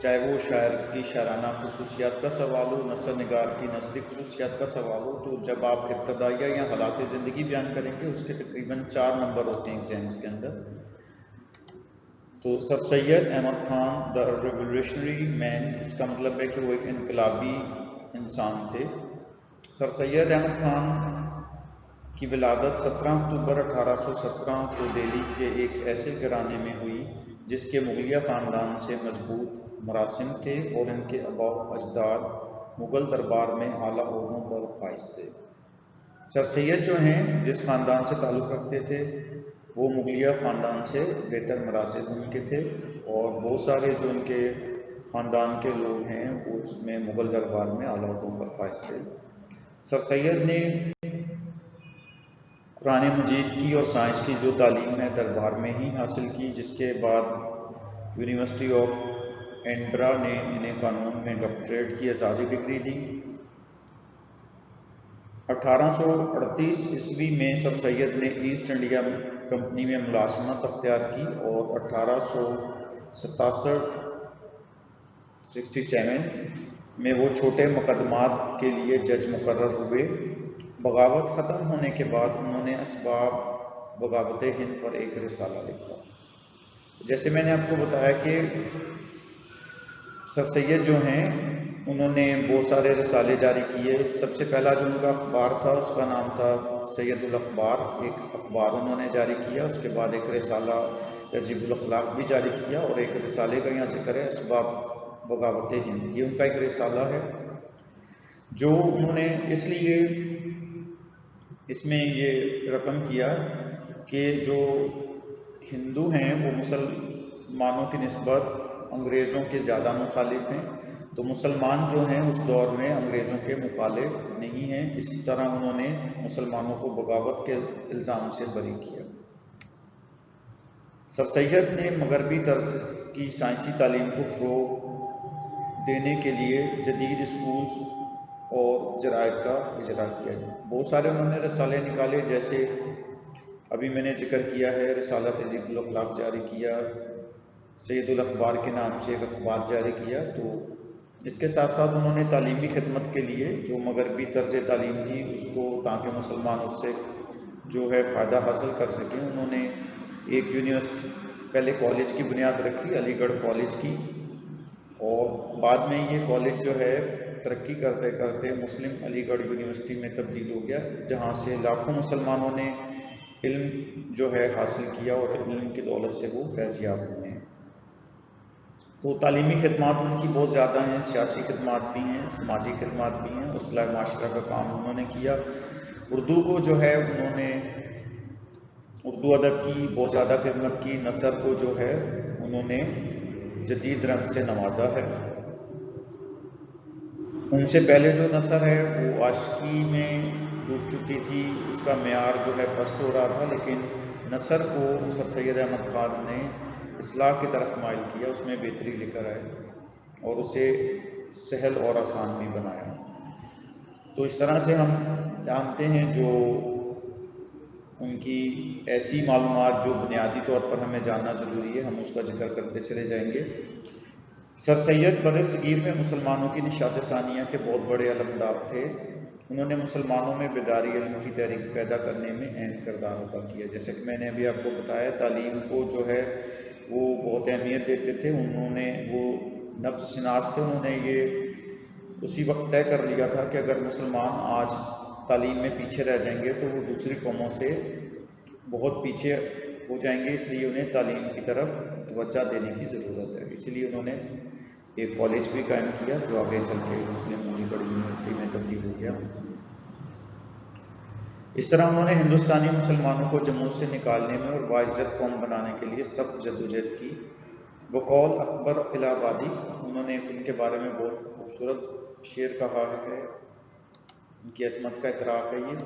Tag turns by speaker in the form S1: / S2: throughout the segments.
S1: چاہے وہ شاعر کی شاعرانہ خصوصیات کا سوال ہو، نثر نگار کی نثری خصوصیات کا سوال ہو، تو جب آپ ابتدائیہ یا حالات زندگی بیان کریں گے اس کے تقریباً 4 نمبر ہوتے ہیں ایگزامس کے اندر. تو سر سید احمد خان دا ریولیوشنری مین، اس کا مطلب ہے کہ وہ ایک انقلابی انسان تھے. سر سید احمد خان کی ولادت 17 اکتوبر 1817 کو دہلی کے ایک ایسے گھرانے میں ہوئی جس کے مغلیہ خاندان سے مضبوط مراسم تھے اور ان کے آباء و اجداد مغل دربار میں اعلیٰ عہدوں پر فائز تھے. سر سید جو ہیں جس خاندان سے تعلق رکھتے تھے وہ مغلیہ خاندان سے بہتر مراسم ان کے تھے، اور بہت سارے جو ان کے خاندان کے لوگ ہیں وہ اس میں مغل دربار میں اعلیٰ عہدوں پر فائز تھے. سر سید نے قرآن مجید کی اور سائنس کی جو تعلیم ہے دربار میں ہی حاصل کی، جس کے بعد یونیورسٹی آف ایڈنبرا نے انہیں قانون میں ڈاکٹریٹ کی اعزازی ڈگری دی. 1838 عیسوی میں سر سید نے ایسٹ انڈیا کمپنی میں ملازمت اختیار کی اور 1867 میں وہ چھوٹے مقدمات کے لیے جج مقرر ہوئے. بغاوت ختم ہونے کے بعد انہوں نے اسباب بغاوت ہند پر ایک رسالہ لکھا. جیسے میں نے آپ کو بتایا کہ سر سید جو ہیں انہوں نے بہت سارے رسالے جاری کیے. سب سے پہلا جو ان کا اخبار تھا اس کا نام تھا سید الاخبار، ایک اخبار انہوں نے جاری کیا. اس کے بعد ایک رسالہ تہذیب الاخلاق بھی جاری کیا، اور ایک رسالے کا یہاں ذکر ہے اسباب بغاوت ہند، یہ ان کا ایک رسالہ ہے جو انہوں نے اس لیے اس میں یہ رقم کیا کہ جو ہندو ہیں وہ مسلمانوں کی نسبت انگریزوں کے زیادہ مخالف ہیں، تو مسلمان جو ہیں اس دور میں انگریزوں کے مخالف نہیں ہیں. اسی طرح انہوں نے مسلمانوں کو بغاوت کے الزام سے بری کیا. سر سید نے مغربی طرز کی سائنسی تعلیم کو فروغ دینے کے لیے جدید اسکولز اور جرائد کا اجرا کیا. بہت سارے انہوں نے رسالے نکالے، جیسے ابھی میں نے ذکر کیا ہے رسالہ تہذیب الاخلاق جاری کیا، سید الاخبار کے نام سے ایک اخبار جاری کیا. تو اس کے ساتھ ساتھ انہوں نے تعلیمی خدمت کے لیے جو مغربی طرز تعلیم تھی اس کو، تاکہ مسلمان اس سے جو ہے فائدہ حاصل کر سکیں، انہوں نے ایک یونیورسٹی پہلے کالج کی بنیاد رکھی، علی گڑھ کالج کی، اور بعد میں یہ کالج جو ہے ترقی کرتے کرتے مسلم علی گڑھ یونیورسٹی میں تبدیل ہو گیا، جہاں سے لاکھوں مسلمانوں نے علم جو ہے حاصل کیا اور علم کی دولت سے وہ فیض یاب ہوئے ہیں. تو تعلیمی خدمات ان کی بہت زیادہ ہیں، سیاسی خدمات بھی ہیں، سماجی خدمات بھی ہیں، اصلاح معاشرہ کا کام انہوں نے کیا. اردو کو جو ہے انہوں نے اردو ادب کی بہت زیادہ خدمت کی. نثر کو جو ہے انہوں نے جدید رنگ سے نوازا ہے. ان سے پہلے جو نثر ہے وہ عاشقی میں ڈوب چکی تھی، اس کا معیار جو ہے پست ہو رہا تھا، لیکن نثر کو سر سید احمد خان نے اصلاح کی طرف مائل کیا، اس میں بہتری لے کر آئے اور اسے سہل اور آسان بھی بنایا. تو اس طرح سے ہم جانتے ہیں جو ان کی ایسی معلومات جو بنیادی طور پر ہمیں جاننا ضروری ہے، ہم اس کا ذکر کرتے چلے جائیں گے. سر سید بر صغیر میں مسلمانوں کی نشاط ثانیہ کے بہت بڑے علمدار تھے. انہوں نے مسلمانوں میں بیداری علم کی تحریک پیدا کرنے میں اہم کردار ادا کیا. جیسے کہ میں نے ابھی آپ کو بتایا تعلیم کو جو ہے وہ بہت اہمیت دیتے تھے. انہوں نے وہ نفس شناس تھے، انہوں نے یہ اسی وقت طے کر لیا تھا کہ اگر مسلمان آج تعلیم میں پیچھے رہ جائیں گے تو وہ دوسری قوموں سے بہت پیچھے ہو جائیں گے، اس لیے انہیں تعلیم کی طرف توجہ دینے کی ضرورت ہے. اسی لیے انہوں نے ایک کالج بھی قائم کیا جو آگے چل کے مسلم علی گڑھ یونیورسٹی میں تبدیل ہو گیا. اس طرح انہوں نے ہندوستانی مسلمانوں کو جموں سے نکالنے میں اور باعزت قوم بنانے کے لیے سخت جدوجہد کی. بقول اکبر الہ آبادی، انہوں نے ان کے بارے میں بہت خوبصورت شعر کہا ہے، ان کی عظمت کا اعتراف ہے یہ: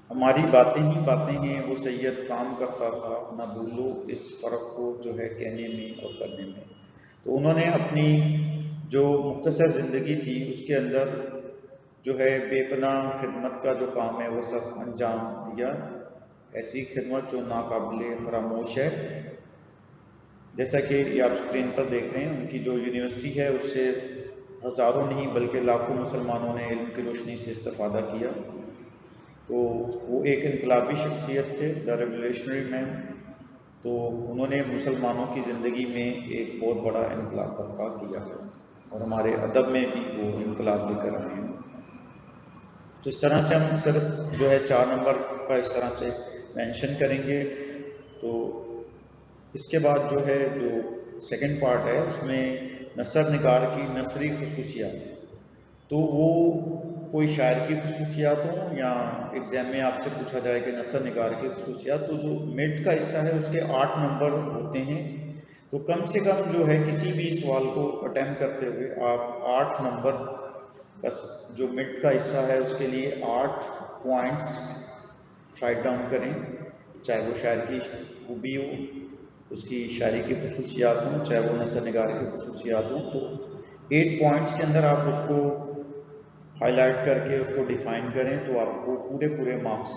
S1: ہماری باتیں ہی باتیں ہیں، وہ سید کام کرتا تھا، نہ بھولو اس فرق کو جو ہے کہنے میں اور کرنے میں. تو انہوں نے اپنی جو مختصر زندگی تھی اس کے اندر جو ہے بے پناہ خدمت کا جو کام ہے وہ سب انجام دیا، ایسی خدمت جو ناقابل فراموش ہے. جیسا کہ یہ آپ اسکرین پر دیکھ رہے ہیں، ان کی جو یونیورسٹی ہے اس سے ہزاروں نہیں بلکہ لاکھوں مسلمانوں نے علم کی روشنی سے استفادہ کیا۔ تو وہ ایک انقلابی شخصیت تھے، دا ریولیوشنری مین۔ تو انہوں نے مسلمانوں کی زندگی میں ایک بہت بڑا انقلاب برپا کیا ہے، اور ہمارے ادب میں بھی وہ انقلاب لے کر آئے ہیں۔ تو اس طرح سے ہم صرف جو ہے 4 نمبر کا اس طرح سے مینشن کریں گے۔ تو اس کے بعد جو ہے جو سیکنڈ پارٹ ہے اس میں نثر نگار کی نثری خصوصیات، تو وہ کوئی شاعر کی خصوصیات ہوں یا ایگزام میں آپ سے پوچھا جائے کہ نثر نگار کی خصوصیات، تو جو مڈ کا حصہ ہے اس کے 8 نمبر ہوتے ہیں۔ تو کم سے کم جو ہے کسی بھی سوال کو اٹیمپٹ کرتے ہوئے آپ 8 نمبر کا جو مڈ کا حصہ ہے اس کے لیے 8 پوائنٹس رائٹ ڈاؤن کریں، چاہے وہ شاعر کی خوبی ہو، اس کی شاعری کی خصوصیات ہوں، چاہے وہ نثر نگار کی خصوصیات ہوں۔ تو 8 پوائنٹس کے اندر آپ اس کو ہائی لائٹ کر کے اس کو ڈیفائن کریں، تو آپ کو پورے مارکس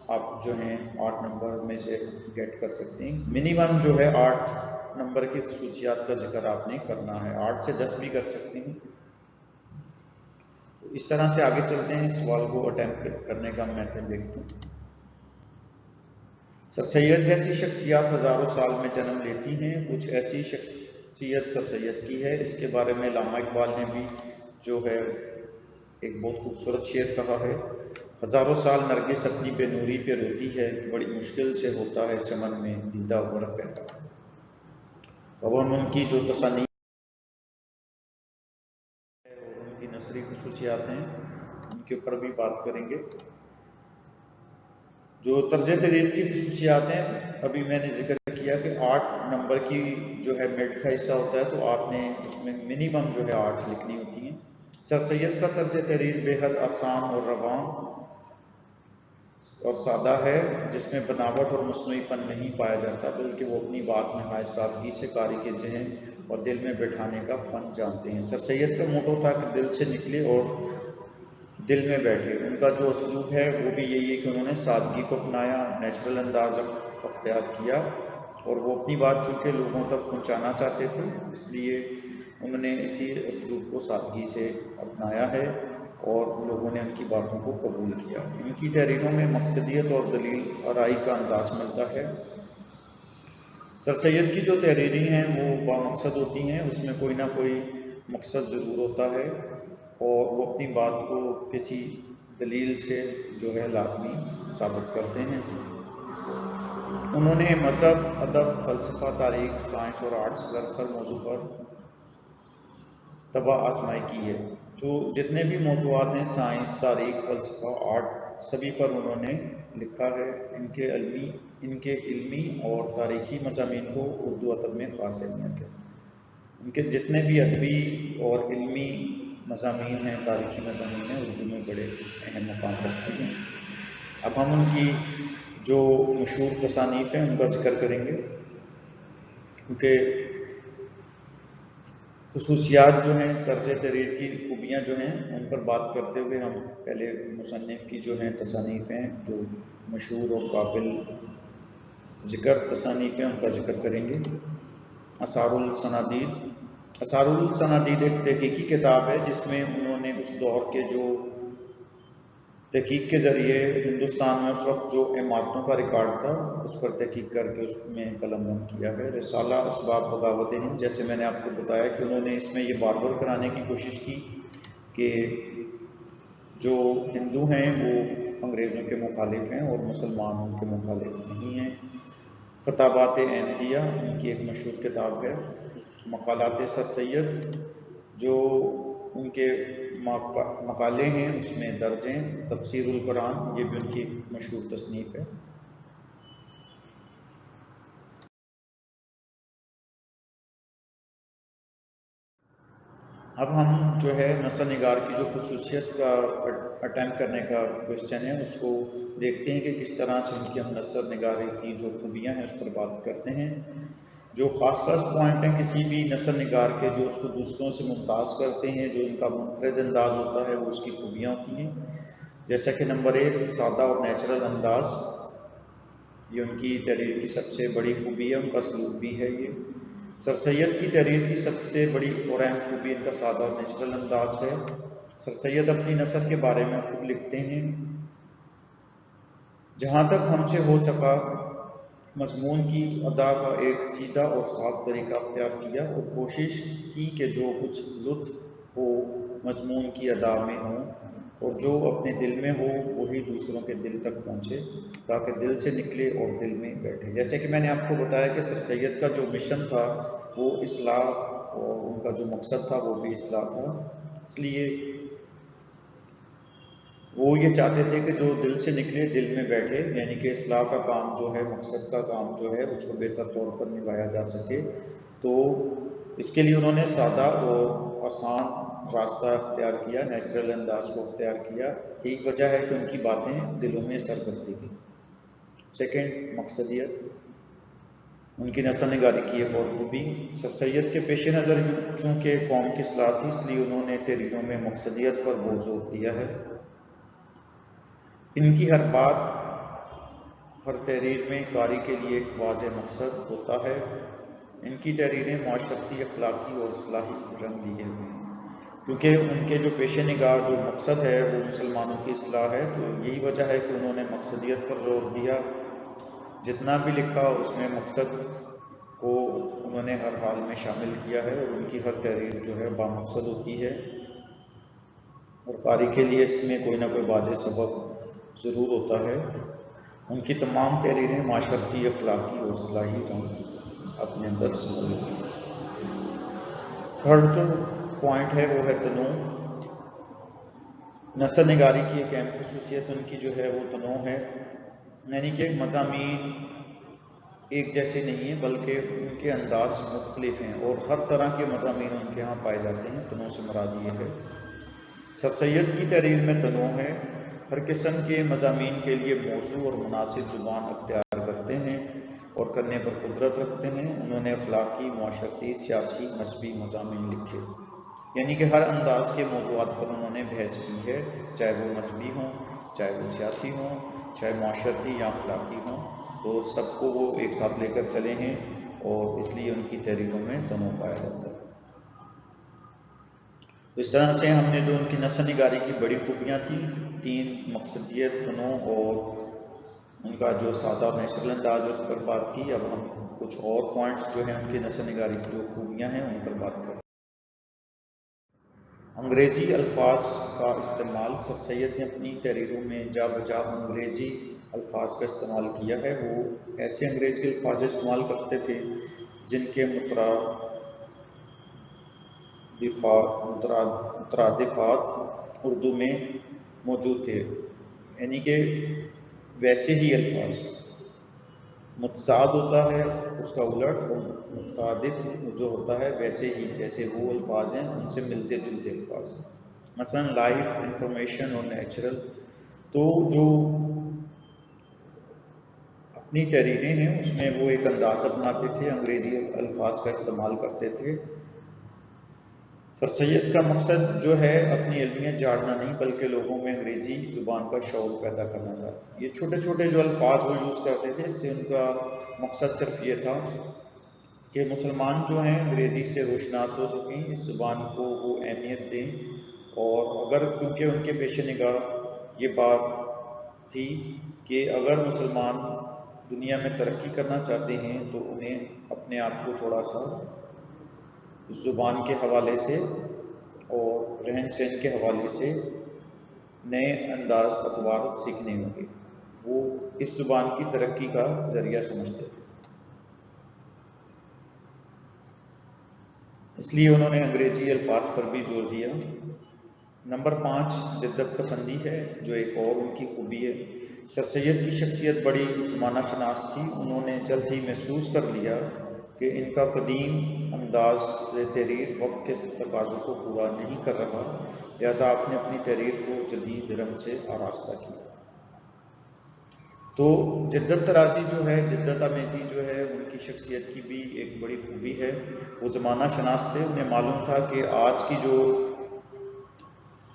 S1: آپ جو ہیں 8 نمبر میں سے گیٹ کر سکتے ہیں۔ منیمم جو ہے 8 نمبر کی خصوصیات کا ذکر آپ نے کرنا ہے، 8 سے 10 بھی کر سکتے ہیں۔ تو اس طرح سے آگے چلتے ہیں، اس سوال کو اٹیمپٹ کرنے کا میتھڈ دیکھتے ہیں۔ سر سید جیسی شخصیات ہزاروں سال میں جنم لیتی ہیں، کچھ ایسی شخصیت سر سید کی ہے۔ اس کے بارے میں علامہ اقبال نے بھی جو ہے ایک بہت خوبصورت شعر کہا ہے: ہزاروں سال نرگس اپنی بے نوری پہ روتی ہے، بڑی مشکل سے ہوتا ہے چمن میں دیدہ ورق پیدا۔ اب ہم ان کی جو تصانیف اور ان کی نثری خصوصیات ہیں ان کے اوپر بھی بات کریں گے۔ جو طرز تحریر کی خصوصیات ہیں، ابھی میں نے ذکر کیا کہ 8 نمبر کی جو ہے مڈ کا حصہ ہوتا ہے، تو آپ نے اس میں منیمم جو ہے 8 لکھنی ہوتی ہیں۔ سر سید کا طرز تحریر بے حد آسان اور رواں اور سادہ ہے، جس میں بناوٹ اور مصنوعی پن نہیں پایا جاتا، بلکہ وہ اپنی بات نہایت سادگی سے قاری کے ذہن اور دل میں بٹھانے کا فن جانتے ہیں۔ سر سید کا موٹو تھا کہ دل سے نکلے اور دل میں بیٹھے۔ ان کا جو اسلوب ہے وہ بھی یہی ہے کہ انہوں نے سادگی کو اپنایا، نیچرل انداز اختیار کیا، اور وہ اپنی بات چونکہ لوگوں تک پہنچانا چاہتے تھے، اس لیے انہوں نے اسی اسلوب کو سادگی سے اپنایا ہے اور لوگوں نے ان کی باتوں کو قبول کیا۔ ان کی تحریروں میں مقصدیت اور دلیل آرائی کا انداز ملتا ہے۔ سر سید کی جو تحریریں ہیں وہ بامقصد ہوتی ہیں، اس میں کوئی نہ کوئی مقصد ضرور ہوتا ہے، اور وہ اپنی بات کو کسی دلیل سے جو ہے لازمی ثابت کرتے ہیں۔ انہوں نے مذہب، ادب، فلسفہ، تاریخ، سائنس اور آرٹس ہر موضوع پر طبع آزمائی کی ہے۔ تو جتنے بھی موضوعات ہیں، سائنس، تاریخ، فلسفہ، آرٹ، سبھی پر انہوں نے لکھا ہے۔ ان کے علمی اور تاریخی مضامین کو اردو ادب میں خاص اہمیت ہے۔ ان کے جتنے بھی ادبی اور علمی مضامین ہیں، تاریخی مضامین ہیں، اردو میں بڑے اہم مقام رکھتے ہیں۔ اب ہم ان کی جو مشہور تصانیف ہیں ان کا ذکر کریں گے، کیونکہ خصوصیات جو ہیں، طرز تحریر کی خوبیاں جو ہیں، ان پر بات کرتے ہوئے ہم پہلے مصنف کی جو ہیں تصانیف ہیں، جو مشہور اور قابل ذکر تصانیف ہیں، ان کا ذکر کریں گے۔ آثار الصنادید۔ آثار الصنادید ایک تحقیقی کتاب ہے جس میں انہوں نے اس دور کے جو تحقیق کے ذریعے ہندوستان میں اس وقت جو عمارتوں کا ریکارڈ تھا اس پر تحقیق کر کے اس میں قلم بند کیا ہے۔ رسالہ اسباب بغاوت ہند، جیسے میں نے آپ کو بتایا کہ انہوں نے اس میں یہ بار بار کرانے کی کوشش کی کہ جو ہندو ہیں وہ انگریزوں کے مخالف ہیں اور مسلمان ان کے مخالف نہیں ہیں۔ خطابات احمدیہ ان کی ایک مشہور کتاب ہے۔ مقالات سر سید، جو ان کے مقالے ہیں اس میں درج ہیں۔ تفسیر القرآن، یہ بھی ان کی مشہور تصنیف ہے۔ اب ہم جو ہے نثر نگار کی جو خصوصیت کا اٹیمپٹ کرنے کا کوشچن ہے اس کو دیکھتے ہیں کہ کس طرح سے ان کی ہم نثر نگاری کی جو خوبیاں ہیں اس پر بات کرتے ہیں۔ جو خاص پوائنٹ ہیں کسی بھی نثر نگار کے جو اس کو دوسروں سے ممتاز کرتے ہیں، جو ان کا منفرد انداز ہوتا ہے، وہ اس کی خوبیاں ہوتی ہیں۔ جیسا کہ نمبر 1، سادہ اور نیچرل انداز، یہ ان کی تحریر کی سب سے بڑی خوبی ہے، ان کا سلوک بھی ہے یہ۔ سر سید کی تحریر کی سب سے بڑی اور اہم خوبی ان کا سادہ اور نیچرل انداز ہے۔ سر سید اپنی نثر کے بارے میں خود لکھتے ہیں، جہاں تک ہم سے ہو سکا مضمون کی ادا کا ایک سیدھا اور صاف طریقہ اختیار کیا اور کوشش کی کہ جو کچھ لطف ہو مضمون کی ادا میں ہو اور جو اپنے دل میں ہو وہی دوسروں کے دل تک پہنچے تاکہ دل سے نکلے اور دل میں بیٹھے۔ جیسے کہ میں نے آپ کو بتایا کہ سر سید کا جو مشن تھا وہ اصلاح اور ان کا جو مقصد تھا وہ بھی اصلاح تھا، اس لیے وہ یہ چاہتے تھے کہ جو دل سے نکلے دل میں بیٹھے، یعنی کہ اصلاح کا کام جو ہے، مقصد کا کام جو ہے اس کو بہتر طور پر نبھایا جا سکے۔ تو اس کے لیے انہوں نے سادہ اور آسان راستہ اختیار کیا، نیچرل انداز کو اختیار کیا۔ یہی وجہ ہے کہ ان کی باتیں دلوں میں اثر کرتی گئیں۔ سیکنڈ، مقصدیت، ان کی نثر نگاری کی ایک اور خوبی۔ سر سید کے پیش نظر چونکہ قوم کی اصلاح تھی، اس لیے انہوں نے تحریروں میں مقصدیت پر بہت زور دیا ہے۔ ان کی ہر بات، ہر تحریر میں قاری کے لیے ایک واضح مقصد ہوتا ہے۔ ان کی تحریریں معاشرتی، اخلاقی اور اصلاحی رنگ لیے ہوئے ہیں، کیونکہ ان کے جو پیش نگاہ جو مقصد ہے وہ مسلمانوں کی اصلاح ہے۔ تو یہی وجہ ہے کہ انہوں نے مقصدیت پر زور دیا۔ جتنا بھی لکھا اس میں مقصد کو انہوں نے ہر حال میں شامل کیا ہے، اور ان کی ہر تحریر جو ہے بامقصد ہوتی ہے، اور قاری کے لیے اس میں کوئی نہ کوئی واضح سبب ضرور ہوتا ہے۔ ان کی تمام تحریریں معاشرتی، اخلاقی اور اصلاحی رنگ اپنے اندر سمول ہیں۔ تھرڈ جو پوائنٹ ہے وہ ہے تنوع۔ نثر نگاری کی ایک اہم خصوصیت ان کی جو ہے وہ تنوع ہے، یعنی کہ مضامین ایک جیسے نہیں ہیں بلکہ ان کے انداز مختلف ہیں، اور ہر طرح کے مضامین ان کے ہاں پائے جاتے ہیں۔ تنوع سے مراد یہ ہے، سر سید کی تحریر میں تنوع ہے، ہر قسم کے مضامین کے لیے موضوع اور مناسب زبان اختیار کرتے ہیں اور کرنے پر قدرت رکھتے ہیں۔ انہوں نے اخلاقی، معاشرتی، سیاسی، مذہبی مضامین لکھے، یعنی کہ ہر انداز کے موضوعات پر انہوں نے بحث کی ہے، چاہے وہ مذہبی ہوں، چاہے وہ سیاسی ہوں، چاہے معاشرتی یا اخلاقی ہوں، تو سب کو وہ ایک ساتھ لے کر چلے ہیں، اور اس لیے ان کی تحریروں میں تنوع پایا جاتا ہے۔ اس طرح سے ہم نے جو ان کی نثر نگاری کی بڑی خوبیاں تھیں، تین، مقصدیت، تنوع اور ان کا جو سادہ اور نیچرل انداز ہے، اس پر بات کی۔ اب ہم کچھ اور پوائنٹس جو ہیں ان کی نثر نگاری کی جو خوبیاں ہیں ان پر بات کریں۔ انگریزی الفاظ کا استعمال، سر سید نے اپنی تحریروں میں جا بجا انگریزی الفاظ کا استعمال کیا ہے۔ وہ ایسے انگریزی الفاظ استعمال کرتے تھے جن کے مترادفات اردو میں موجود تھے، یعنی کہ ویسے ہی الفاظ، متضاد ہوتا ہے اس کا الٹ، اور مترادف جو ہوتا ہے ویسے ہی، جیسے وہ الفاظ ہیں ان سے ملتے جلتے الفاظ، مثلا لائف، انفارمیشن اور نیچرل۔ تو جو اپنی تحریریں ہیں اس میں وہ ایک انداز اپناتے تھے، انگریزی الفاظ کا استعمال کرتے تھے۔ سر سید کا مقصد جو ہے اپنی علمیت جھاڑنا نہیں بلکہ لوگوں میں انگریزی زبان کا شعور پیدا کرنا تھا۔ یہ چھوٹے چھوٹے جو الفاظ وہ یوز کرتے تھے، اس سے ان کا مقصد صرف یہ تھا کہ مسلمان جو ہیں انگریزی سے روشناس ہو سکیں، اس زبان کو وہ اہمیت دیں، اور اگر کیونکہ ان کے پیش نگاہ یہ بات تھی کہ اگر مسلمان دنیا میں ترقی کرنا چاہتے ہیں تو انہیں اپنے آپ کو تھوڑا سا اس زبان کے حوالے سے اور رہن سہن کے حوالے سے نئے انداز اطوار سیکھنے ہوں گے۔ وہ اس زبان کی ترقی کا ذریعہ سمجھتے تھے، اس لیے انہوں نے انگریزی الفاظ پر بھی زور دیا۔ نمبر 5، جدت پسندی ہے، جو ایک اور ان کی خوبی ہے۔ سر سید کی شخصیت بڑی زمانہ شناس تھی۔ انہوں نے جلد ہی محسوس کر لیا کہ ان کا قدیم انداز تحریر وقت کے تقاضوں کو پورا نہیں کر رہا، لہذا آپ نے اپنی تحریر کو جدید رنگ سے آراستہ کیا۔ تو جدت طرازی جو ہے، جدت آمیزی جو ہے ان کی شخصیت کی بھی ایک بڑی خوبی ہے۔ وہ زمانہ شناس تھے، انہیں معلوم تھا کہ آج کی جو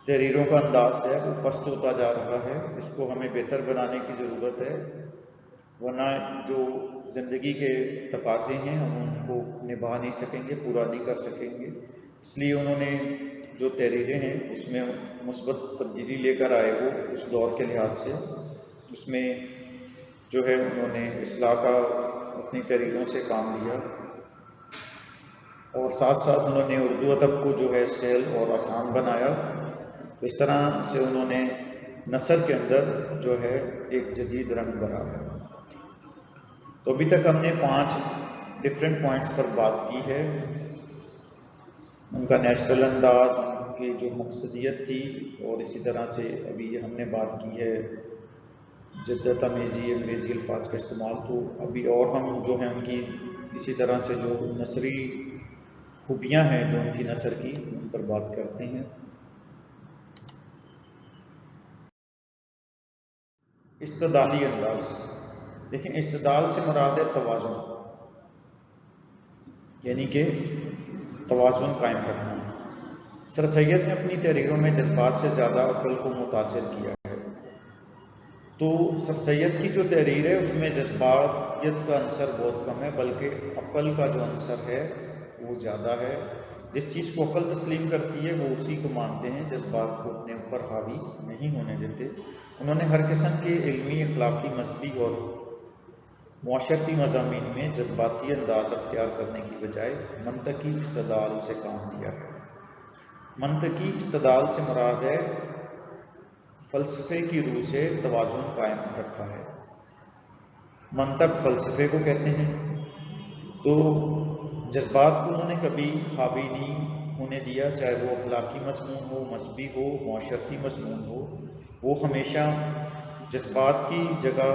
S1: تحریروں کا انداز ہے وہ پست ہوتا جا رہا ہے، اس کو ہمیں بہتر بنانے کی ضرورت ہے۔ ورنہ جو زندگی کے تقاضے ہیں ہم ان کو نبھا نہیں سکیں گے، پورا نہیں کر سکیں گے۔ اس لیے انہوں نے جو تحریریں ہیں اس میں مثبت تبدیلی لے کر آئے، وہ اس دور کے لحاظ سے اس میں جو ہے انہوں نے اصلاح کا اپنی تحریروں سے کام لیا، اور ساتھ ساتھ انہوں نے اردو ادب کو جو ہے سہل اور آسان بنایا۔ اس طرح سے انہوں نے نثر کے اندر جو ہے ایک جدید رنگ بھرا ہے۔ تو ابھی تک ہم نے 5 ڈفرینٹ پوائنٹس پر بات کی ہے، ان کا نیچرل انداز، ان کی جو مقصدیت تھی، اور اسی طرح سے ابھی ہم نے بات کی ہے جدت آمیزی انگریزی الفاظ کا استعمال۔ تو ابھی اور ہم جو ہیں ان کی اسی طرح سے جو نثری خوبیاں ہیں جو ان کی نثر کی، ان پر بات کرتے ہیں۔ استدلالی انداز، دیکھیں استدلال سے مراد ہے توازن، یعنی کہ توازن قائم رکھنا۔ سر سید نے اپنی تحریروں میں جذبات سے زیادہ عقل کو متاثر کیا ہے۔ تو سر سید کی جو تحریر ہے اس میں جذباتیت کا عنصر بہت کم ہے، بلکہ عقل کا جو عنصر ہے وہ زیادہ ہے۔ جس چیز کو عقل تسلیم کرتی ہے وہ اسی کو مانتے ہیں، جذبات کو اپنے اوپر حاوی نہیں ہونے دیتے۔ انہوں نے ہر قسم کے علمی، اخلاقی، مذہبی اور معاشرتی مضامین میں جذباتی انداز اختیار کرنے کی بجائے منطقی استدلال سے کام لیا ہے۔ منطقی استدلال سے مراد ہے فلسفے کی روح سے توازن قائم رکھا ہے۔ منطق فلسفے کو کہتے ہیں۔ تو جذبات کو انہوں نے کبھی حاوی نہیں ہونے دیا، چاہے وہ اخلاقی مضمون ہو، مذہبی ہو، معاشرتی مضمون ہو، وہ ہمیشہ جذبات کی جگہ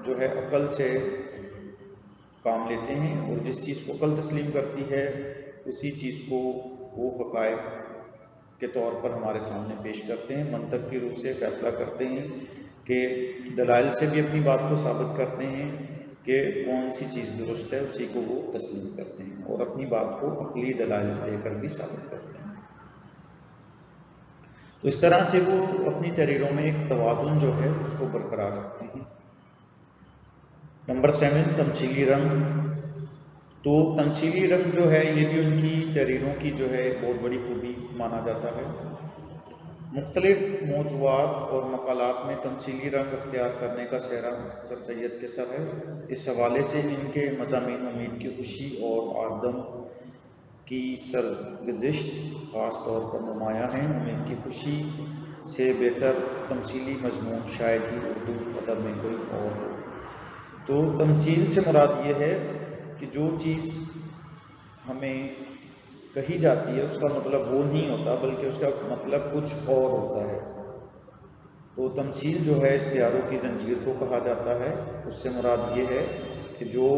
S1: جو ہے عقل سے کام لیتے ہیں، اور جس چیز کو عقل تسلیم کرتی ہے اسی چیز کو وہ حقائق کے طور پر ہمارے سامنے پیش کرتے ہیں۔ منطق کی روح سے فیصلہ کرتے ہیں کہ دلائل سے بھی اپنی بات کو ثابت کرتے ہیں کہ کون سی چیز درست ہے، اسی کو وہ تسلیم کرتے ہیں، اور اپنی بات کو عقلی دلائل دے کر بھی ثابت کرتے ہیں۔ تو اس طرح سے وہ اپنی تحریروں میں ایک توازن جو ہے اس کو برقرار رکھتے ہیں۔ نمبر 7، تمثیلی رنگ۔ تو تمثیلی رنگ جو ہے یہ بھی ان کی تحریروں کی جو ہے ایک بہت بڑی خوبی مانا جاتا ہے۔ مختلف موضوعات اور مقالات میں تمثیلی رنگ اختیار کرنے کا سہرا سر سید کے سر ہے۔ اس حوالے سے ان کے مضامین امید کی خوشی اور آدم کی سرگزشت خاص طور پر نمایاں ہیں۔ امید کی خوشی سے بہتر تمثیلی مضمون شاید ہی اردو ادب میں کوئی اور ہو۔ تو تمثیل سے مراد یہ ہے کہ جو چیز ہمیں کہی جاتی ہے اس کا مطلب وہ نہیں ہوتا، بلکہ اس کا مطلب کچھ اور ہوتا ہے۔ تو تمثیل جو ہے استعاروں کی زنجیر کو کہا جاتا ہے۔ اس سے مراد یہ ہے کہ جو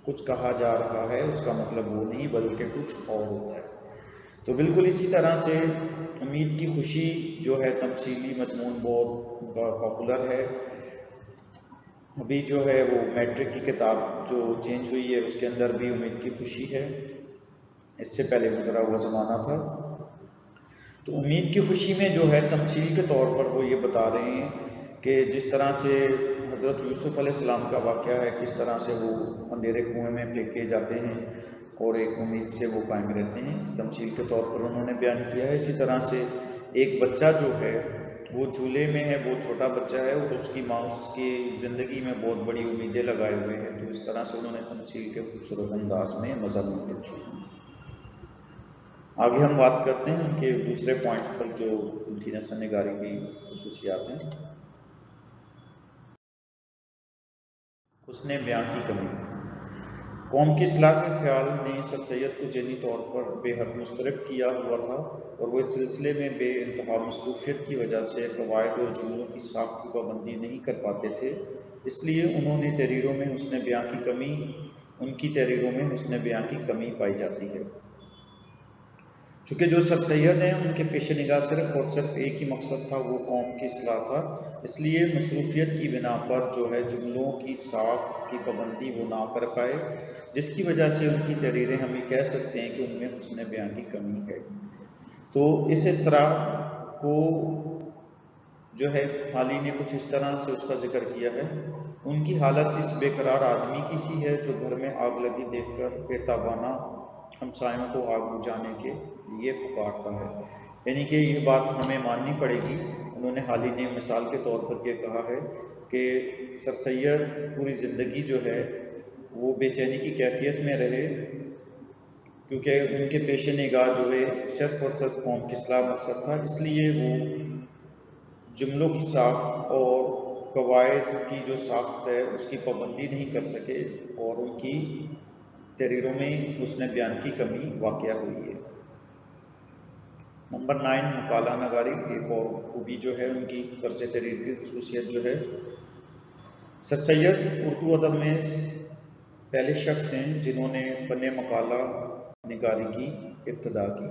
S1: کچھ کہا جا رہا ہے اس کا مطلب وہ نہیں بلکہ کچھ اور ہوتا ہے۔ تو بالکل اسی طرح سے امید کی خوشی جو ہے تمثیلی مضمون بہت پاپولر ہے۔ ابھی جو ہے وہ میٹرک کی کتاب جو چینج ہوئی ہے اس کے اندر بھی امید کی خوشی ہے، اس سے پہلے گزرا ہوا زمانہ تھا۔ تو امید کی خوشی میں جو ہے تمثیل کے طور پر وہ یہ بتا رہے ہیں کہ جس طرح سے حضرت یوسف علیہ السلام کا واقعہ ہے، کس طرح سے وہ اندھیرے کنویں میں پھینکے جاتے ہیں اور ایک امید سے وہ قائم رہتے ہیں، تمثیل کے طور پر انہوں نے بیان کیا ہے۔ اسی طرح سے ایک بچہ جو ہے وہ جھولے میں ہے، بہت چھوٹا بچہ ہے، اور اس کی ماں اس کی زندگی میں بہت بڑی امیدیں لگائے ہوئے ہیں۔ تو اس طرح سے انہوں نے تمثیل کے خوبصورت انداز میں مضامین لکھے ہیں۔ آگے ہم بات کرتے ہیں ان کے دوسرے پوائنٹس پر جو ان کی نثر نگاری کی خصوصیات ہیں۔ حسن بیان کی کمی۔ قوم کی اصلاح کے خیال نے سر سید کو ذہنی طور پر بے حد مسترب کیا ہوا تھا، اور وہ اس سلسلے میں بے انتہا مصروفیت کی وجہ سے قواعد اور جملوں کی ساخت کی پابندی نہیں کر پاتے تھے۔ اس لیے انہوں نے تحریروں میں حسن بیان کی کمی ان کی تحریروں میں حسن بیان کی کمی پائی جاتی ہے۔ چونکہ جو سر سید ہیں ان کے پیش نگاہ صرف اور صرف ایک ہی مقصد تھا، وہ قوم کی اصلاح تھا، اس لیے مصروفیت کی بنا پر جو ہے جملوں کی ساخت کی پابندی وہ نہ کر پائے، جس کی وجہ سے ان کی تحریریں ہم یہ کہہ سکتے ہیں کہ ان میں حسن بیان کی کمی ہے۔ تو اس طرح کو جو ہے حالی نے کچھ اس طرح سے اس کا ذکر کیا ہے ان کی حالت اس بے قرار آدمی کی سی ہے جو گھر میں آگ لگی دیکھ کر بے تابانہ ہمسایوں کو آگ بجھانے کے لیے پکارتا ہے. یعنی کہ یہ بات ہمیں ماننی پڑے گی. انہوں نے حال ہی نے مثال کے طور پر یہ کہا ہے کہ سر سید پوری زندگی جو ہے وہ بے چینی کی کیفیت میں رہے، کیونکہ ان کے پیش نگاہ جو ہے صرف اور صرف قوم کی اصلاح مقصد تھا. اس لیے وہ جملوں کی ساخت اور قواعد کی جو ساخت ہے اس کی پابندی نہیں کر سکے، اور ان کی تحریروں میں اس نے بیان کی کمی واقع ہوئی ہے. نمبر 9 مقالہ نگاری. ایک اور خوبی جو ہے ان کی طرز تحریر کی خصوصیت جو ہے، سر سید اردو ادب میں پہلے شخص ہیں جنہوں نے فن مقالہ نگاری کی ابتدا کی.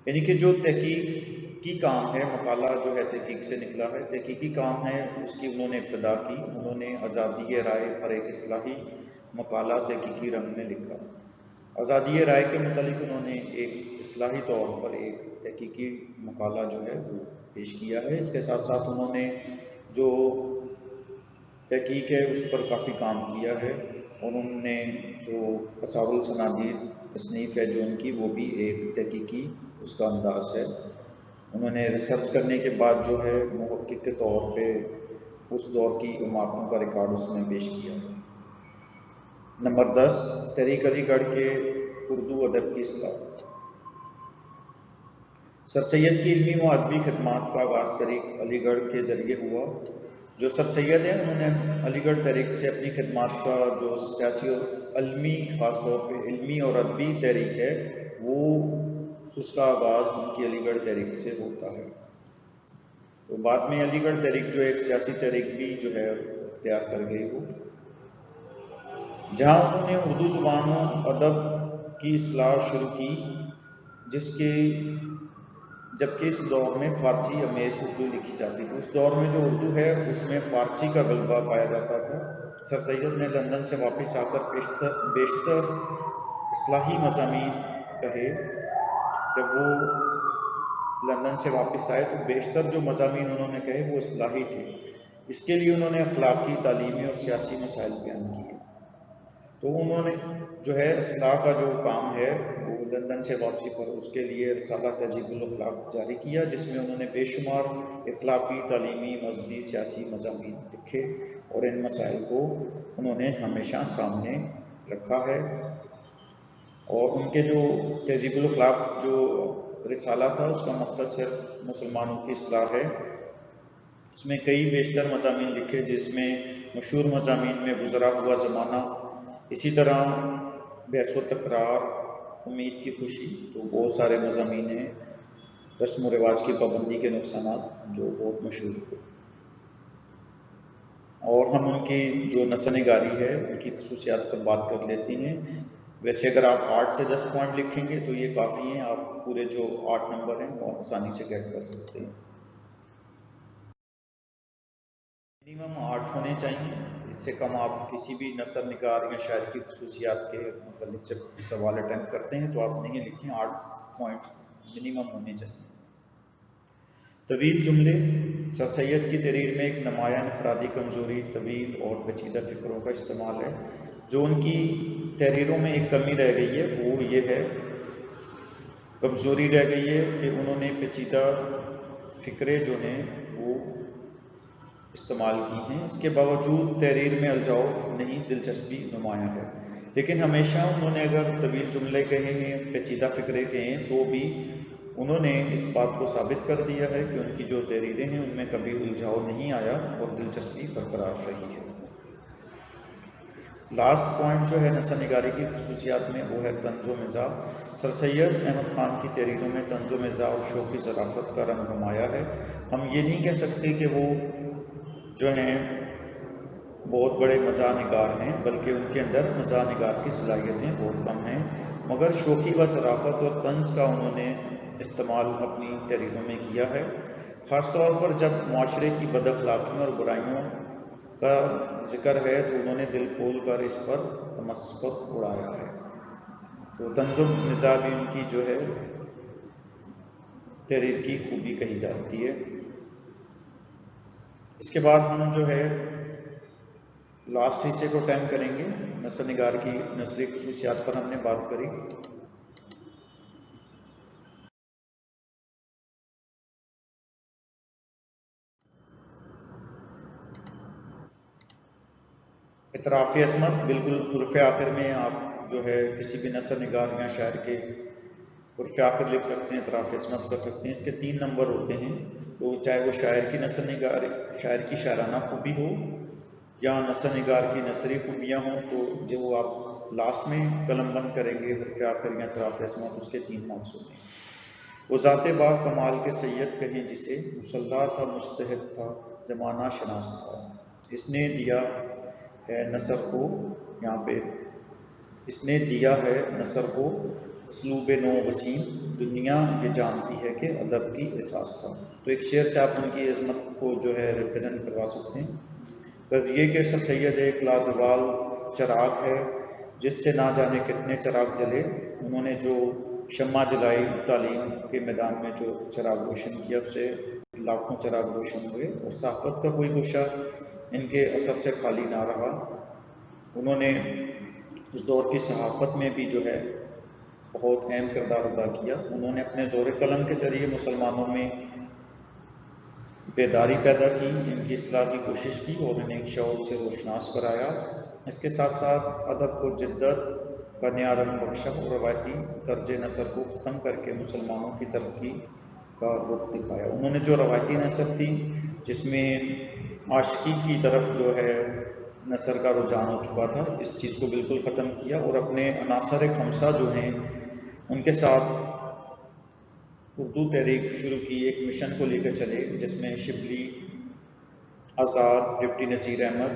S1: یعنی کہ جو تحقیقی کام ہے، مقالہ جو ہے تحقیق سے نکلا ہے، تحقیقی کام ہے اس کی انہوں نے ابتدا کی. انہوں نے آزادی رائے پر ایک اصطلاحی مقالہ تحقیقی رنگ میں لکھا. آزادی رائے کے متعلق انہوں نے ایک اصطلاحی طور پر ایک تحقیقی مقالہ جو ہے وہ پیش کیا ہے. اس کے ساتھ ساتھ انہوں نے جو تحقیق ہے اس پر کافی کام کیا ہے، اور انہوں نے جو اصحاب الصنادید تصنیف ہے جو ان کی، وہ بھی ایک تحقیقی اس کا انداز ہے. انہوں نے ریسرچ کرنے کے بعد جو ہے محقق کے طور پہ اس دور کی عمارتوں کا ریکارڈ اس میں پیش کیا ہے. نمبر 10 تحریک علی گڑھ کے اردو ادب کی اصلاح. سر سید کی علمی و ادبی خدمات کا آغاز تحریک علی گڑھ کے ذریعے ہوا. جو سر سید ہیں انہوں نے علی گڑھ تحریک سے اپنی خدمات کا جو سیاسی اور علمی، خاص طور پہ علمی اور ادبی تحریک ہے، وہ اس کا آغاز ان کی علی گڑھ تحریک سے ہوتا ہے. تو بعد میں علی گڑھ تحریک جو ایک سیاسی تحریک بھی جو ہے اختیار کر گئی ہو، جہاں انہوں نے اردو زبان و ادب کی اصلاح شروع کی، جبکہ اس دور میں فارسی امیز اردو لکھی جاتی تھی. اس دور میں جو اردو ہے اس میں فارسی کا غلبہ پایا جاتا تھا. سر سید نے لندن سے واپس آ کر بیشتر اصلاحی مضامین کہے. جب وہ لندن سے واپس آئے تو بیشتر جو مضامین انہوں نے کہے وہ اصلاحی تھے. اس کے لیے انہوں نے اخلاقی، تعلیمی اور سیاسی مسائل بیان کیے. تو انہوں نے جو ہے اصلاح کا جو کام ہے وہ لندن سے واپسی پر اس کے لیے رسالہ تہذیب الاخلاق جاری کیا، جس میں انہوں نے بے شمار اخلاقی، تعلیمی، مذہبی، سیاسی مضامین لکھے، اور ان مسائل کو انہوں نے ہمیشہ سامنے رکھا ہے. اور ان کے جو تہذیب الاخلاق جو رسالہ تھا اس کا مقصد صرف مسلمانوں کی اصلاح ہے. اس میں کئی بیشتر مضامین لکھے، جس میں مشہور مضامین میں گزرا ہوا زمانہ، اسی طرح بحث و تکرار، امید کی خوشی، تو بہت سارے مضامین ہیں. رسم و رواج کی پابندی کے نقصانات جو بہت مشہور ہوئے. اور ہم ان کی جو نثر نگاری ہے ان کی خصوصیات پر بات کر لیتے ہیں. ویسے اگر آپ 8 سے 10 پوائنٹ لکھیں گے تو یہ کافی ہیں، آپ پورے جو 8 نمبر ہیں وہ آسانی سے گیٹ کر سکتے ہیں. منیمم 8 ہونے چاہیے، اس سے کم آپ کسی بھی نثر نگار یا شاعر کی خصوصیات کے متعلق جب سوال اٹیمپٹ کرتے ہیں تو آپ نہیں لکھیں. 8 پوائنٹ منیمم ہونے چاہیے. طویل جملے. سر سید کی تحریر میں ایک نمایاں انفرادی کمزوری طویل اور پیچیدہ فکروں کا استعمال ہے. جو ان کی تحریروں میں ایک کمی رہ گئی ہے وہ یہ ہے، کمزوری رہ گئی ہے کہ انہوں نے پیچیدہ فکرے جو ہیں وہ استعمال کی ہیں. اس کے باوجود تحریر میں الجھاؤ نہیں، دلچسپی نمایاں ہے. لیکن ہمیشہ انہوں نے اگر طویل جملے کہے ہیں، پیچیدہ فکرے کہے ہیں، تو بھی انہوں نے اس بات کو ثابت کر دیا ہے کہ ان کی جو تحریریں ہیں ان میں کبھی الجھاؤ نہیں آیا اور دلچسپی برقرار رہی ہے. لاسٹ پوائنٹ جو ہے نثر نگاری کی خصوصیات میں وہ ہے طنز و مزاح. سر سید احمد خان کی تحریروں میں طنز و مزاح اور شوخی ظرافت کا رنگ نمایاں ہے. ہم یہ نہیں کہہ سکتے کہ وہ جو ہیں بہت بڑے مزاح نگار ہیں، بلکہ ان کے اندر مزاح نگار کی صلاحیتیں بہت کم ہیں، مگر شوخی و ظرافت اور طنز کا انہوں نے استعمال اپنی تحریروں میں کیا ہے. خاص طور پر جب معاشرے کی بد اخلاقیوں اور برائیوں کا ذکر ہے تو انہوں نے دل کھول کر اس پر تمسخر اڑایا ہے. تو طنز و مزاح بھی ان کی جو ہے تحریر کی خوبی کہی جاتی ہے. اس کے بعد ہم جو ہے لاسٹ حصے کو ٹائم کریں گے. نثر نگار کی نثری خصوصیات پر ہم نے بات کری. اطراف عصمت بالکل حرف آخر میں آپ جو ہے کسی بھی نثر نگار یا شاعر کے حرف آخر لکھ سکتے ہیں، اطراف عصمت کر سکتے ہیں. اس کے 3 نمبر ہوتے ہیں. تو چاہے وہ شاعر کی نثر نگار، شاعر کی شاعرانہ خوبی ہو یا نثر نگار کی نثری خوبیاں ہوں، تو جو آپ لاسٹ میں قلم بند کریں گے حرف آخر یا اطراف عصمت، اس کے 3 مارکس ہوتے ہیں. وہ ذات با کمال کے سید کہیں جسے، مسلح تھا مجتہد تھا زمانہ شناس تھا. اس نے دیا ہے نثر کو، یہاں پہ اس نے دیا ہے نثر کو اسلوب نو وسیم، دنیا یہ جانتی ہے کہ ادب کی احساس تھا. تو ایک شعر سے آپ ان کی عظمت کو جو ہے ریپرزینٹ کروا سکتے ہیں. بس یہ کہ سر سید ایک لازوال چراغ ہے جس سے نہ جانے کتنے چراغ جلے. انہوں نے جو شمع جلائی تعلیم کے میدان میں، جو چراغ روشن کیا، اس سے لاکھوں چراغ روشن ہوئے، اور صحافت کا کوئی گوشہ ان کے اثر سے خالی نہ رہا. انہوں نے اس دور کی صحافت میں بھی جو ہے بہت اہم کردار ادا کیا. انہوں نے اپنے زور قلم کے ذریعے مسلمانوں میں بیداری پیدا کی، ان کی اصلاح کی کوشش کی اور انہیں ایک شعور سے روشناس کرایا. اس کے ساتھ ساتھ ادب کو جدت کا نیا رنگ بخشا اور روایتی طرز نثر کو ختم کر کے مسلمانوں کی ترقی کا رخ دکھایا. انہوں نے جو روایتی نثر تھی جس میں عاشقی کی طرف جو ہے نثر کا رجحان ہو چکا تھا، اس چیز کو بالکل ختم کیا اور اپنے عناصر خمسہ جو ہیں ان کے ساتھ اردو تحریک شروع کی. ایک مشن کو لے کر چلے جس میں شبلی، آزاد، ڈپٹی نذیر احمد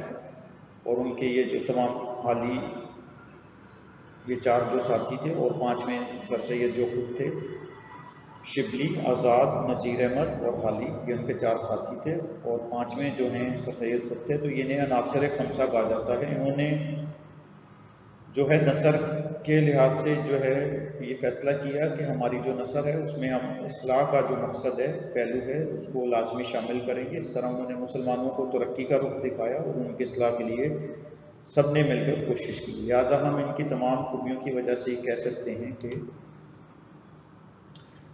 S1: اور ان کے یہ جو تمام حالی، یہ 4 جو ساتھی تھے، اور 5ویں سر سید جو خود تھے. شبلی، آزاد، نذیر احمد اور حالی، یہ ان کے 4 ساتھی تھے، اور 5ویں جو ہیں سر سید خود تھے. تو یہ عناصر خمسہ کہا جاتا ہے. انہوں نے جو ہے نثر کے لحاظ سے جو ہے یہ فیصلہ کیا کہ ہماری جو نثر ہے اس میں ہم اصلاح کا جو مقصد ہے، پہلو ہے، اس کو لازمی شامل کریں گے. اس طرح انہوں نے مسلمانوں کو ترقی کا رخ دکھایا اور ان کی اصلاح کے لیے سب نے مل کر کوشش کی. لہٰذا ہم ان کی تمام خوبیوں کی وجہ سے یہ کہہ سکتے ہیں کہ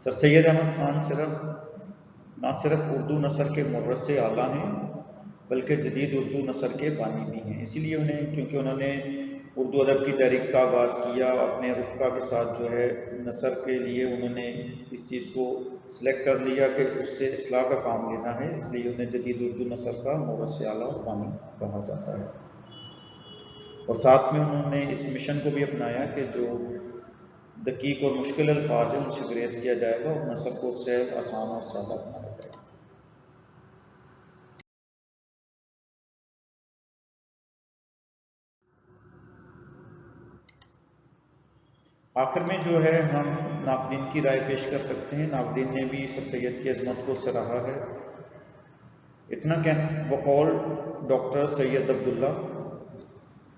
S1: سر سید احمد خان نہ صرف اردو نثر کے مورث اعلیٰ ہیں بلکہ جدید اردو نثر کے بانی بھی ہیں. اسی لیے کیونکہ انہوں نے اردو ادب کی تحریک کا آغاز کیا اپنے رفقا کے ساتھ، جو ہے نثر کے لیے انہوں نے اس چیز کو سلیکٹ کر لیا کہ اس سے اصلاح کا کام لینا ہے. اس لیے انہیں جدید اردو نثر کا مورث اعلیٰ اور بانی کہا جاتا ہے. اور ساتھ میں انہوں نے اس مشن کو بھی اپنایا کہ جو دقیق اور مشکل الفاظ ہیں ان سے گریز کیا جائے گا اور نثر کو سہل، آسان اور سادہ بنایا جائے گا. آخر میں جو ہے ہم ناقدین کی رائے پیش کر سکتے ہیں. ناقدین نے بھی سر سید کی عظمت کو سراہا ہے. اتنا کہنا بقول ڈاکٹر سید عبداللہ،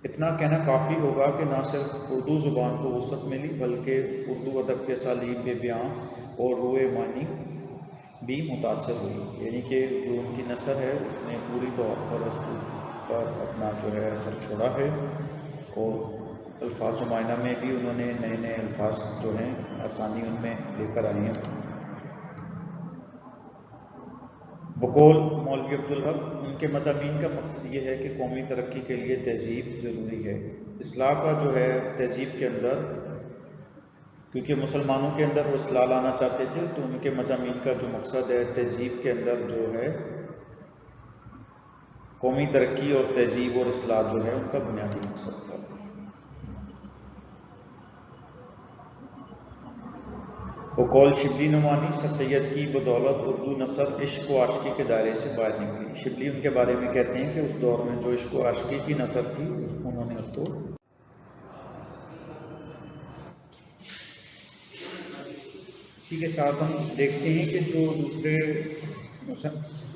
S1: اتنا کہنا کافی ہوگا کہ نہ صرف اردو زبان کو وسعت ملی بلکہ اردو ادب کے اسالیب بیاں اور روئے معنی بھی متاثر ہوئی. یعنی کہ جو ان کی نثر ہے اس نے پوری طور پر اسلوب پر اپنا جو ہے اثر چھوڑا ہے، اور الفاظ و معائنہ میں بھی انہوں نے نئے نئے الفاظ جو ہیں آسانی ان میں لے کر آئے ہیں. بقول مولوی عبدالحق، ان کے مضامین کا مقصد یہ ہے کہ قومی ترقی کے لیے تہذیب ضروری ہے. اصلاح کا جو ہے تہذیب کے اندر، کیونکہ مسلمانوں کے اندر وہ اصلاح لانا چاہتے تھے، تو ان کے مضامین کا جو مقصد ہے تہذیب کے اندر جو ہے قومی ترقی اور تہذیب اور اصلاح جو ہے ان کا بنیادی مقصد تھا. بقول شبلی نعمانی، سر سید کی بدولت اردو نثر عشق و عاشقی کے دائرے سے باہر نکلی. شبلی ان کے بارے میں کہتے ہیں کہ اس دور میں جو عشق و عاشقی کی نثر تھی انہوں نے اس کو اسی کے ساتھ ہم دیکھتے ہیں کہ جو دوسرے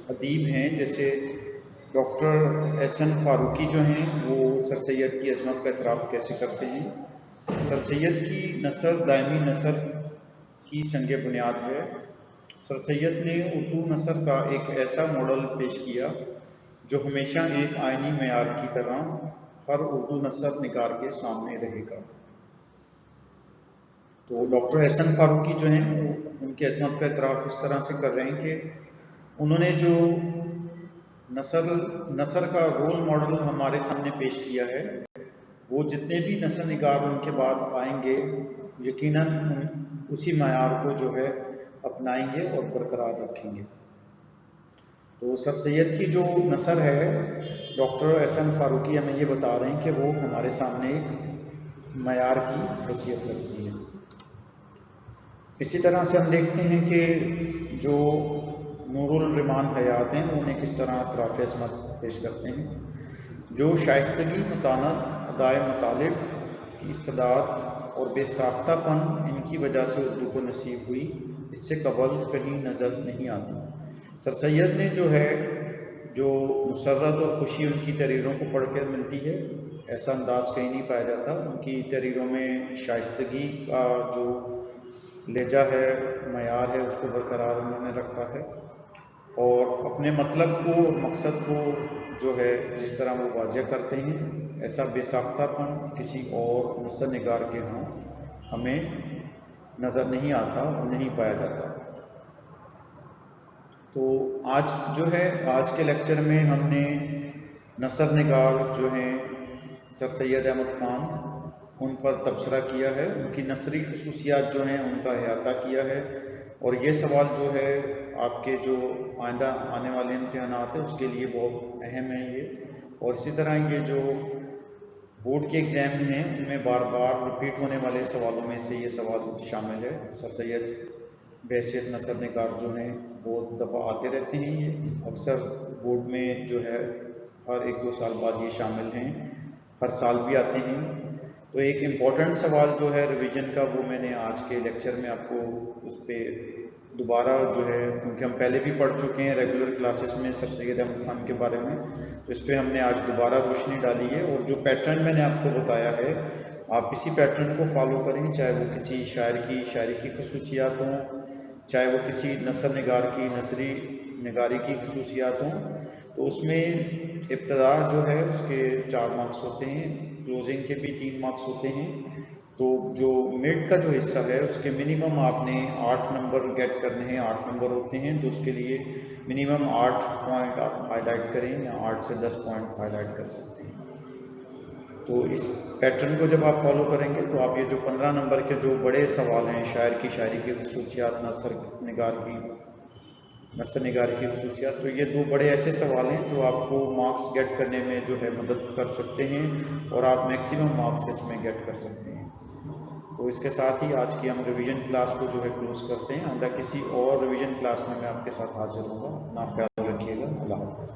S1: ادیب ہیں جیسے ڈاکٹر احسن فاروقی جو ہیں وہ سر سید کی عظمت کا اعتراف کیسے کرتے ہیں. سر سید کی نثر دائمی نثر کی سنگ بنیاد ہے. سر سید نے اردو نثر کا ایک ایسا ماڈل پیش کیا جو ہمیشہ ایک آئینی معیار کی طرح ہر اردو نثر نگار کے سامنے رہے گا۔ تو ڈاکٹر احسن فاروقی جو ہیں وہ ان کی عظمت کا اعتراف اس طرح سے کر رہے ہیں کہ انہوں نے جو نثر کا رول ماڈل ہمارے سامنے پیش کیا ہے، وہ جتنے بھی نثر نگار ان کے بعد آئیں گے یقیناً اسی معیار کو جو ہے اپنائیں گے اور برقرار رکھیں گے۔ تو سر سید کی جو نثر ہے، ڈاکٹر احسن فاروقی ہمیں یہ بتا رہے ہیں کہ وہ ہمارے سامنے ایک معیار کی حیثیت رکھتی ہے۔ اسی طرح سے ہم دیکھتے ہیں کہ جو نور الرحمان حیات ہیں وہ انہیں کس طرح اطراف عصمت پیش کرتے ہیں۔ جو شائستگی، متانت، ادائے مطالب کی استعداد اور بے ساختہ پن ان کی وجہ سے اردو کو نصیب ہوئی، اس سے قبل کہیں نظر نہیں آتی۔ سر سید نے جو ہے جو مسرت اور خوشی ان کی تحریروں کو پڑھ کر ملتی ہے، ایسا انداز کہیں نہیں پایا جاتا۔ ان کی تحریروں میں شائستگی کا جو لہجہ ہے، معیار ہے، اس کو برقرار انہوں نے رکھا ہے، اور اپنے مطلب کو اور مقصد کو جو ہے جس طرح وہ واضح کرتے ہیں، ایسا بے ساختہ پن کسی اور نثر نگار کے ہاں ہمیں نظر نہیں آتا اور نہیں پایا جاتا۔ تو آج جو ہے آج کے لیکچر میں ہم نے نثر نگار جو ہیں سر سید احمد خان، ان پر تبصرہ کیا ہے، ان کی نثری خصوصیات جو ہیں ان کا احاطہ کیا ہے، اور یہ سوال جو ہے آپ کے جو آئندہ آنے والے امتحانات ہیں اس کے لیے بہت اہم ہیں یہ، اور اسی طرح یہ جو بورڈ کے ایگزام ہیں ان میں بار بار رپیٹ ہونے والے سوالوں میں سے یہ سوال شامل ہے۔ سر سید بحیثیت نثر نگار جو ہیں بہت دفعہ آتے رہتے ہیں، یہ اکثر بورڈ میں جو ہے ہر 1-2 سال بعد یہ شامل ہیں، ہر سال بھی آتے ہیں۔ تو ایک امپورٹنٹ سوال جو ہے ریویژن کا، وہ میں نے آج کے لیکچر میں آپ کو اس پہ دوبارہ جو ہے، کیونکہ ہم پہلے بھی پڑھ چکے ہیں ریگولر کلاسز میں سر سید احمد خان کے بارے میں، تو اس پہ ہم نے آج دوبارہ روشنی ڈالی ہے، اور جو پیٹرن میں نے آپ کو بتایا ہے آپ اسی پیٹرن کو فالو کریں، چاہے وہ کسی شاعری کی خصوصیات ہوں، چاہے وہ کسی نثر نگار کی نثری نگاری کی خصوصیات ہوں۔ تو اس میں ابتدا جو ہے اس کے 4 مارکس ہوتے ہیں، کلوزنگ کے بھی 3 مارکس ہوتے ہیں۔ تو جو مڈ کا جو حصہ ہے اس کے منیمم آپ نے 8 نمبر گیٹ کرنے ہیں، 8 نمبر ہوتے ہیں، تو اس کے لیے منیمم 8 پوائنٹ آپ ہائی لائٹ کریں، یا 8 سے 10 پوائنٹ ہائی لائٹ کر سکتے ہیں۔ تو اس پیٹرن کو جب آپ فالو کریں گے تو آپ یہ جو 15 نمبر کے جو بڑے سوال ہیں، شاعری کی خصوصیات، نثر نگاری کی خصوصیات، تو یہ 2 بڑے ایسے سوال ہیں جو آپ کو مارکس گیٹ کرنے میں جو ہے مدد کر سکتے ہیں، اور آپ میکسیمم مارکس اس میں گیٹ کر سکتے ہیں۔ تو اس کے ساتھ ہی آج کی ہم ریویژن کلاس کو جو ہے کلوز کرتے ہیں۔ آئندہ کسی اور ریویژن کلاس میں آپ کے ساتھ حاضر ہوں گا۔ اپنا خیال رکھیے گا۔ اللہ حافظ۔